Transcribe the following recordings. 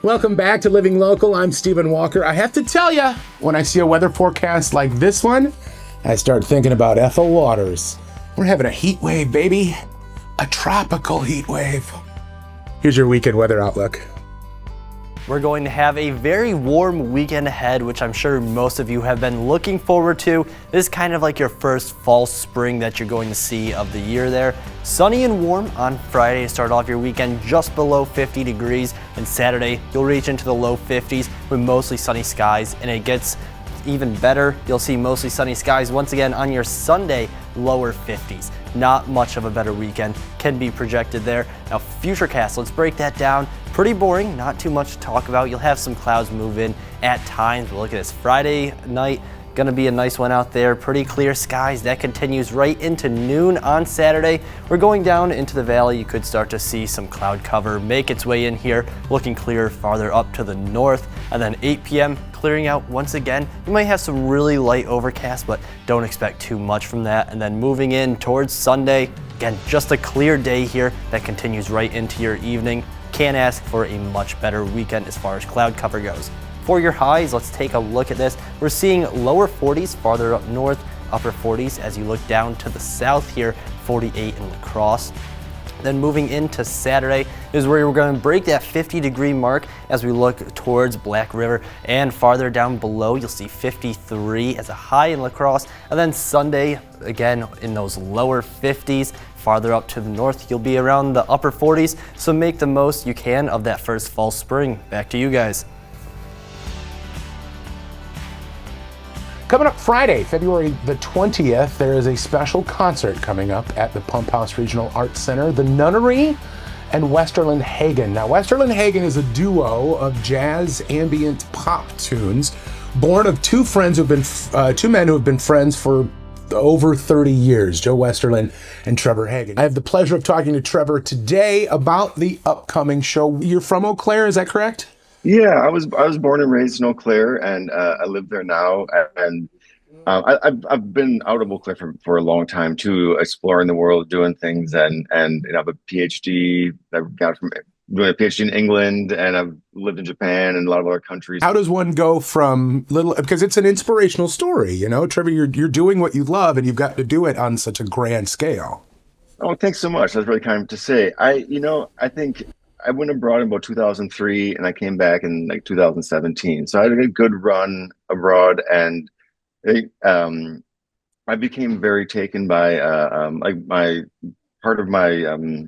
Welcome back to Living Local. I'm Stephen Walker. I have to tell you, when I see a weather forecast like this one, I start thinking about Ethel Waters. We're having a heat wave, baby. A tropical heat wave. Here's your weekend weather outlook. We're going to have a very warm weekend ahead, which I'm sure most of you have been looking forward to. This is kind of like your first fall spring that you're going to see of the year there. Sunny and warm on Friday to start off your weekend, just below 50 degrees. And Saturday, you'll reach into the low 50s with mostly sunny skies, and it gets even better. You'll see mostly sunny skies once again on your Sunday, lower 50s. Not much of a better weekend can be projected there. Now, Futurecast, let's break that down. Pretty boring, not too much to talk about. You'll have some clouds move in at times. But look at this Friday night, gonna be a nice one out there. Pretty clear skies. That continues right into noon on Saturday. We're going down into the valley. You could start to see some cloud cover make its way in here, looking clear farther up to the north. And then 8 p.m. clearing out once again. You might have some really light overcast, but don't expect too much from that. And then moving in towards Sunday, again, just a clear day here that continues right into your evening. Can't ask for a much better weekend as far as cloud cover goes. For your highs, let's take a look at this. We're seeing lower 40s farther up north, upper 40s as you look down to the south here, 48 in La Crosse. Then moving into Saturday is where we're going to break that 50-degree mark as we look towards Black River, and farther down below you'll see 53 as a high in La Crosse. And then Sunday, again in those lower 50s. Farther up to the north, you'll be around the upper 40s, so make the most you can of that first fall spring. Back to you guys. Coming up Friday, February the 20th, there is a special concert coming up at the Pump House Regional Arts Center, The Nunnery and Westerlin Hagen. Now, Westerlin Hagen is a duo of jazz ambient pop tunes, born of two men who have been friends for over 30 years, Joe Westerlin and Trevor Hagen. I have the pleasure of talking to Trevor today about the upcoming show. You're from Eau Claire, is that correct? Yeah, I was born and raised in Eau Claire, and I live there now. And I've been out of Eau Claire for a long time too, exploring the world, doing things, and I have a PhD that I got from doing a PhD in England, and I've lived in Japan and a lot of other countries. How does one go from because it's an inspirational story, you know, Trevor, you're doing what you love and you've got to do it on such a grand scale. Oh, thanks so much. That's really kind to say. I think I went abroad in about 2003 and I came back in like 2017. So I had a good run abroad, and I became very taken by like my part of my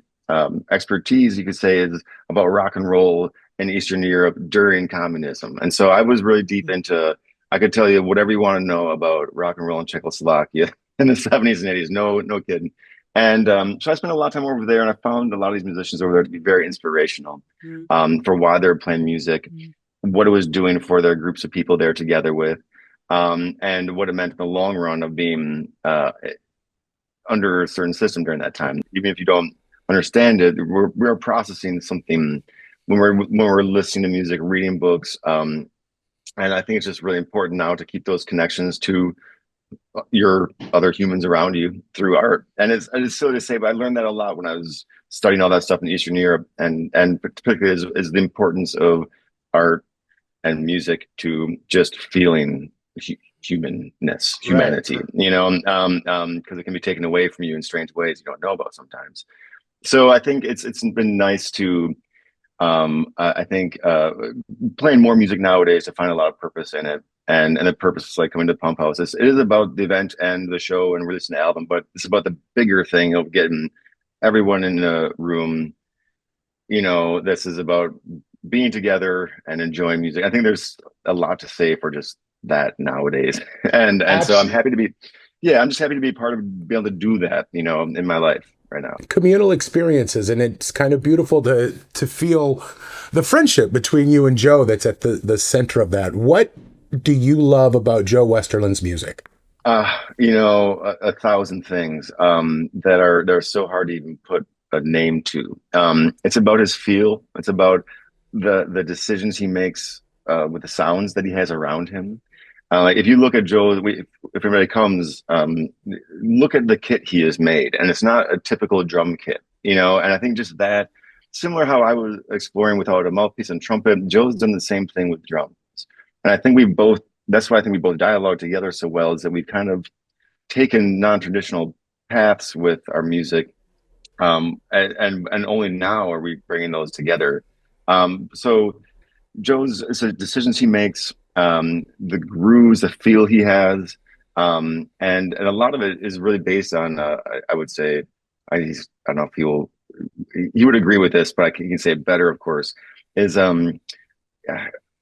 expertise, you could say, is about rock and roll in Eastern Europe during communism. And so I was really deep into, I could tell you whatever you want to know about rock and roll in Czechoslovakia in the 70s and 80s. No kidding. And so I spent a lot of time over there, and I found a lot of these musicians over there to be very inspirational for why they were playing music, what it was doing for their groups of people they're together with, and what it meant in the long run of being under a certain system during that time. Even if you don't understand it, we're processing something when we're listening to music, reading books, and I think it's just really important now to keep those connections to your other humans around you through art. And it's silly to say, but I learned that a lot when I was studying all that stuff in Eastern Europe, and particularly is the importance of art and music to just feeling humanity, right. You know, because it can be taken away from you in strange ways you don't know about sometimes. So I think it's been nice to I think playing more music nowadays to find a lot of purpose in it. And the purpose is like coming to the Pump House. It is about the event and the show and releasing the album, but it's about the bigger thing of getting everyone in the room. You know, this is about being together and enjoying music. I think there's a lot to say for just that nowadays. And so I'm happy to be, I'm just happy to be part of, be able to do that, you know, in my life right now. Communal experiences, and it's kind of beautiful to feel the friendship between you and Joe that's at the center of that. What do you love about Joe Westerlin's music? You know, a thousand things that are so hard to even put a name to. It's about his feel. It's about the decisions he makes with the sounds that he has around him. If you look at Joe, if everybody comes, look at the kit he has made, and it's not a typical drum kit, you know. And I think just that similar how I was exploring without a mouthpiece and trumpet. Joe's done the same thing with drums, and I think we both. That's why I think we both dialogue together so well. Is that we've kind of taken non-traditional paths with our music, and only now are we bringing those together. So Joe's it's the decisions he makes, the grooves, the feel he has, and a lot of it is really based on. I would say, I don't know if he would agree with this, but I can say it better, of course. Is I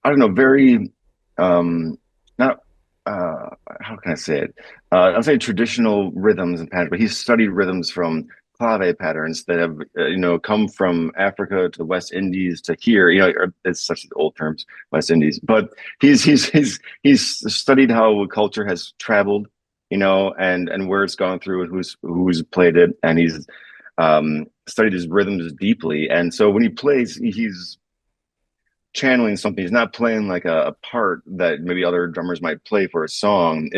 don't know, very not how can I say it? I'll say traditional rhythms and patterns, but he's studied rhythms from clave patterns that have come from Africa to the West Indies to here. It's such old terms, West Indies, but he's studied how culture has traveled, and where it's gone through and who's played it, and he's studied his rhythms deeply. And so when he plays, he's channeling something. He's not playing like a part that maybe other drummers might play for a song.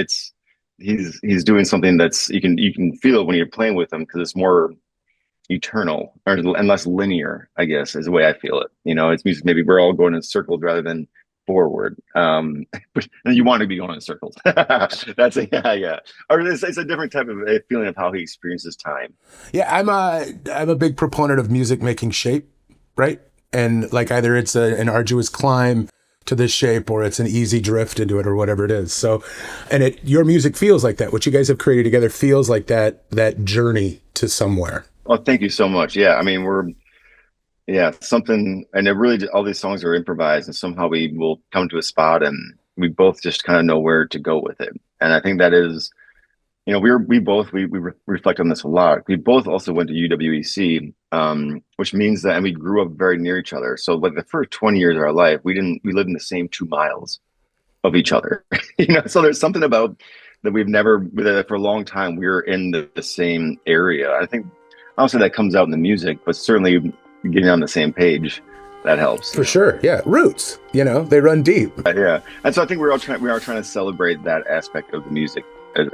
He's doing something that's you can feel it when you're playing with him, because it's more eternal and less linear, I guess, is the way I feel it. It's music. Maybe we're all going in circles rather than forward. But you want to be going in circles. That's yeah. Or it's a different type of feeling of how he experiences time. Yeah, I'm a big proponent of music making shape, right? And like either it's an arduous climb to this shape or it's an easy drift into it or whatever it is. So, and your music feels like that. What you guys have created together feels like that journey to somewhere. Oh, thank you so much. Yeah, I mean, something, and it really, all these songs are improvised, and somehow we will come to a spot and we both just kind of know where to go with it. And I think that is, we reflect on this a lot. We both also went to UWEC, which means that, and we grew up very near each other. So like the first 20 years of our life, we lived in the same 2 miles of each other. So there's something about that for a long time, we were in the same area. I think obviously that comes out in the music, but certainly getting on the same page, that helps. For sure. Yeah. Roots, they run deep. Yeah. And so I think we are trying to celebrate that aspect of the music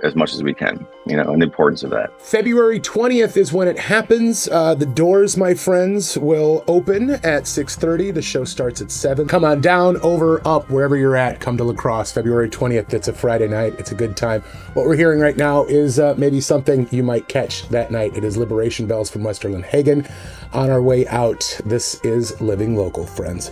as much as we can, and the importance of that. February 20th is when it happens. The doors, my friends, will open at 6:30. The show starts at 7. Come on down, over, up, wherever you're at. Come to La Crosse, February 20th. It's a Friday night. It's a good time. What we're hearing right now is maybe something you might catch that night. It is Liberation Bells from Westerlin Hagen. On our way out, this is Living Local, friends.